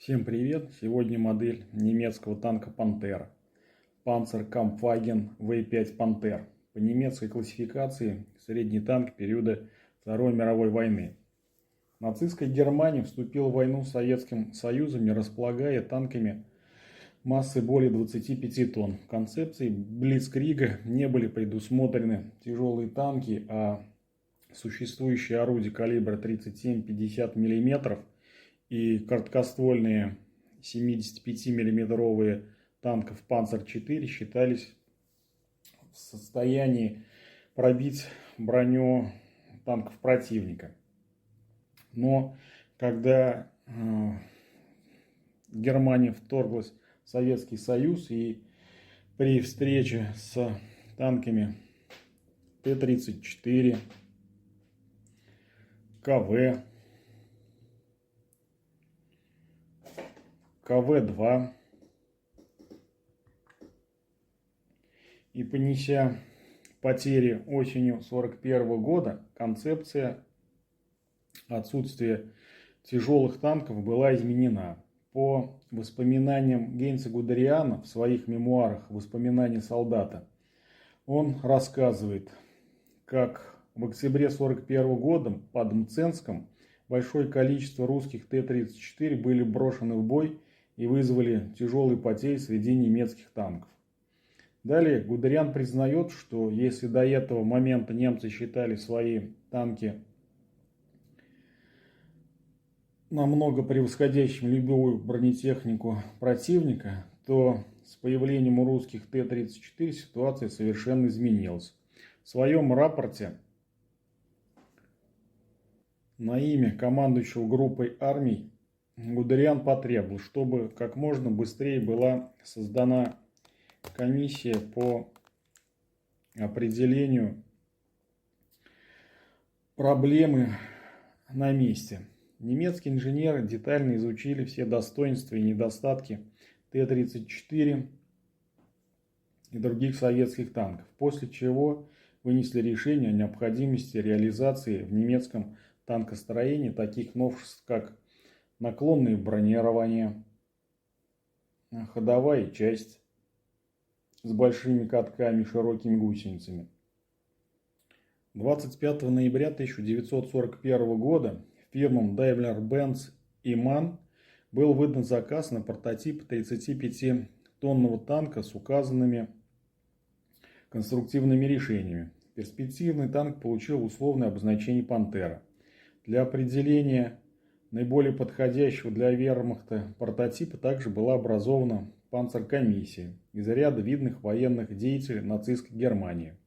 Всем привет! Сегодня модель немецкого танка «Пантера» Panzerkampfwagen V5 Panther. По немецкой классификации средний танк периода Второй мировой войны. Нацистская Германия вступила в войну с Советским Союзом, не располагая танками массой более 25 тонн. В концепции Блицкрига не были предусмотрены тяжелые танки, а существующие орудия калибра 37-50 мм и короткоствольные 75-миллиметровые танков Panzer-4 считались в состоянии пробить броню танков противника. Но когда Германия вторглась в Советский Союз и при встрече с танками Т-34, КВ, КВ-2 и понеся потери осенью 1941 года, концепция отсутствия тяжелых танков была изменена. По воспоминаниям Гейнца Гудериана в своих мемуарах «Воспоминания солдата» он рассказывает, как в октябре 1941 года под Мценском большое количество русских Т-34 были брошены в бой и вызвали тяжелые потери среди немецких танков. Далее Гудериан признает, что если до этого момента немцы считали свои танки намного превосходящими любую бронетехнику противника, то с появлением у русских Т-34 ситуация совершенно изменилась. В своем рапорте на имя командующего группой армий Гудериан потребовал, чтобы как можно быстрее была создана комиссия по определению проблемы на месте. Немецкие инженеры детально изучили все достоинства и недостатки Т-34 и других советских танков, после чего вынесли решение о необходимости реализации в немецком танкостроении таких новшеств, как наклонное бронирование, ходовая часть с большими катками и широкими гусеницами. 25 ноября 1941 года фирмам Daimler-Benz и MAN был выдан заказ на прототип 35-тонного танка с указанными конструктивными решениями. Перспективный танк получил условное обозначение «Пантера». Для определения наиболее подходящего для вермахта прототипа также была образована панцеркомиссия из ряда видных военных деятелей нацистской Германии.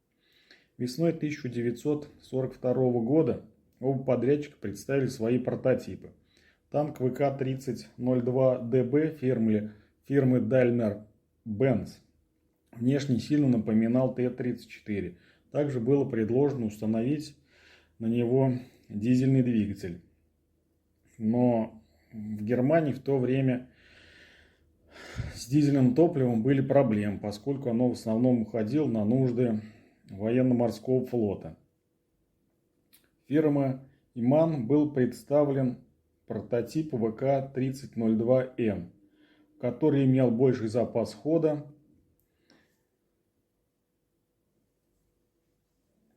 Весной 1942 года оба подрядчика представили свои прототипы. Танк ВК-3002ДБ фирмы Daimler-Benz внешне сильно напоминал Т-34. Также было предложено установить на него дизельный двигатель. Но в Германии в то время с дизельным топливом были проблемы, поскольку оно в основном уходило на нужды военно-морского флота. Фирма ИМАН был представлен прототип ВК-3002М, который имел больший запас хода,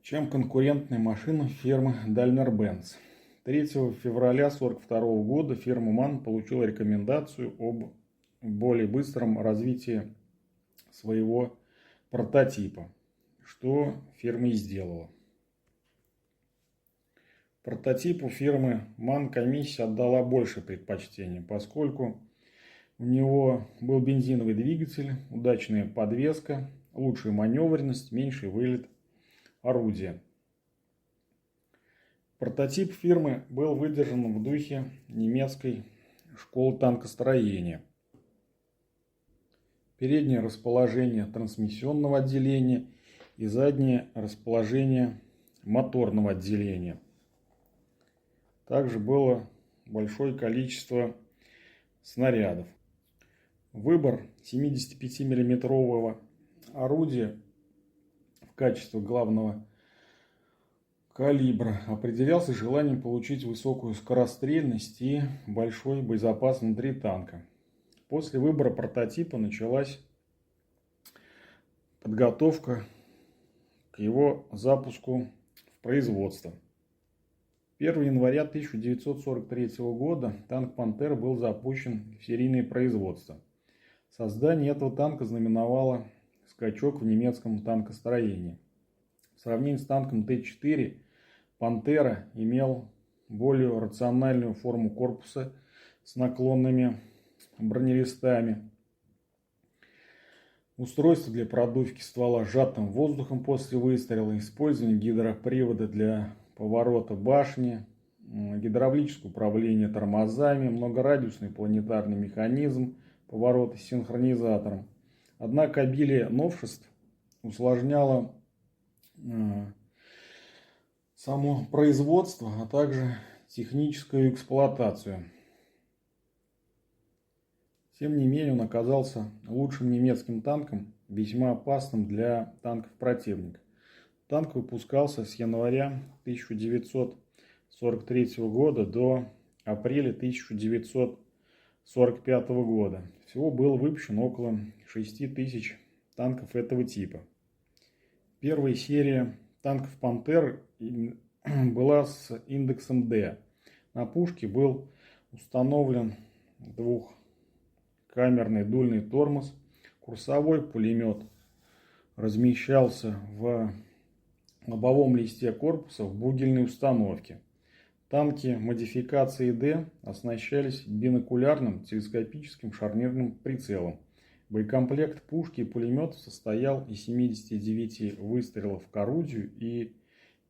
чем конкурентная машина фирмы Daimler-Benz. 3 февраля 1942 года фирма МАН получила рекомендацию об более быстром развитии своего прототипа, что фирма и сделала. Прототипу фирмы МАН комиссия отдала больше предпочтения, поскольку у него был бензиновый двигатель, удачная подвеска, лучшая маневренность, меньший вылет орудия. Прототип фирмы был выдержан в духе немецкой школы танкостроения. Переднее расположение трансмиссионного отделения и заднее расположение моторного отделения. Также было большое количество снарядов. Выбор 75-миллиметрового орудия в качестве главного калибра определялся желанием получить высокую скорострельность и большой боезапас внутри танка. После выбора прототипа началась подготовка к его запуску в производство. 1 января 1943 года танк «Пантера» был запущен в серийное производство. Создание этого танка знаменовало скачок в немецком танкостроении. В сравнении с танком Т-4 «Пантера» имел более рациональную форму корпуса с наклонными бронелистами. Устройство для продувки ствола сжатым воздухом после выстрела, использование гидропривода для поворота башни, гидравлическое управление тормозами, многорадиусный планетарный механизм поворота с синхронизатором. Однако обилие новшеств усложняло само производство, а также техническую эксплуатацию. Тем не менее, он оказался лучшим немецким танком, весьма опасным для танков противника. Танк выпускался с января 1943 года до апреля 1945 года. Всего было выпущено около 6000 танков этого типа. Первая серия танков «Пантер» была с индексом D. На пушке был установлен двухкамерный дульный тормоз. Курсовой пулемет размещался в лобовом листе корпуса в бугельной установке. Танки модификации D оснащались бинокулярным телескопическим шарнирным прицелом. Боекомплект пушки и пулемета состоял из 79 выстрелов к орудию и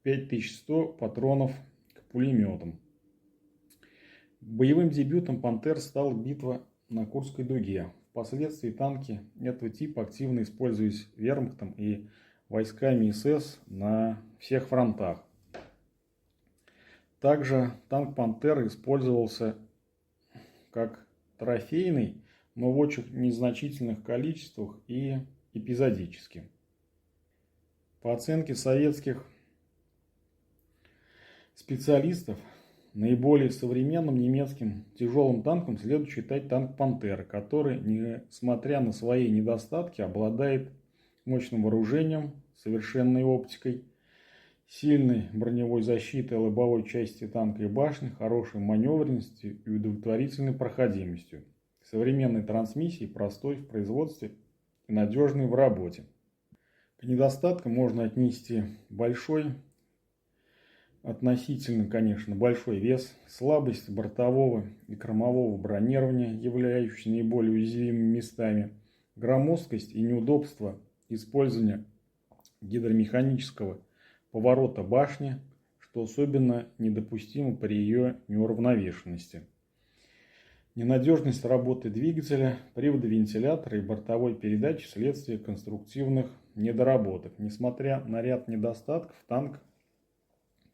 5100 патронов к пулеметам. Боевым дебютом «Пантер» стала битва на Курской дуге. Впоследствии танки этого типа активно использовались вермахтом и войсками СС на всех фронтах. Также танк «Пантера» использовался как трофейный, но в очень незначительных количествах и эпизодически. По оценке советских специалистов, наиболее современным немецким тяжелым танком следует считать танк «Пантера», который, несмотря на свои недостатки, обладает мощным вооружением, совершенной оптикой, сильной броневой защитой лобовой части танка и башни, хорошей маневренностью и удовлетворительной проходимостью, современной трансмиссией, простой в производстве и надежной в работе. К недостаткам можно отнести относительно, конечно, большой вес, слабость бортового и кормового бронирования, являющиеся наиболее уязвимыми местами, громоздкость и неудобство использования гидромеханического поворота башни, что особенно недопустимо при ее неуравновешенности. Ненадежность работы двигателя, привода вентилятора и бортовой передачи вследствие конструктивных недоработок. Несмотря на ряд недостатков, танк,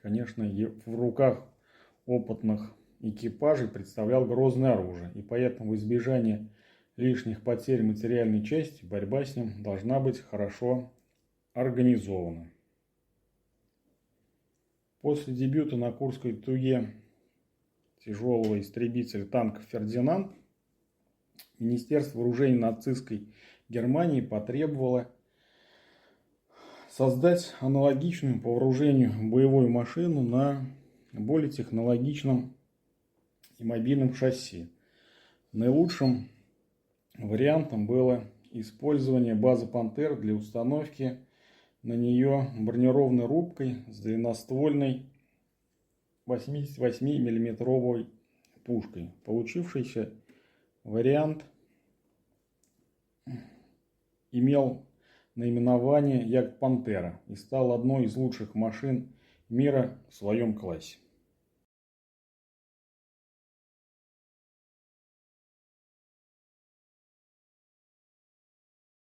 конечно, в руках опытных экипажей представлял грозное оружие, и поэтому в избежание лишних потерь материальной части борьба с ним должна быть хорошо организована. После дебюта на Курской дуге тяжелого истребителя танков «Фердинанд» Министерство вооружений нацистской Германии потребовало создать аналогичную по вооружению боевую машину на более технологичном и мобильном шасси. Наилучшим вариантом было использование базы «Пантер» для установки на нее бронированной рубкой с длинноствольной 88 мм пушкой. Получившийся вариант имел наименование «Ягд-Пантера» и стал одной из лучших машин мира в своем классе.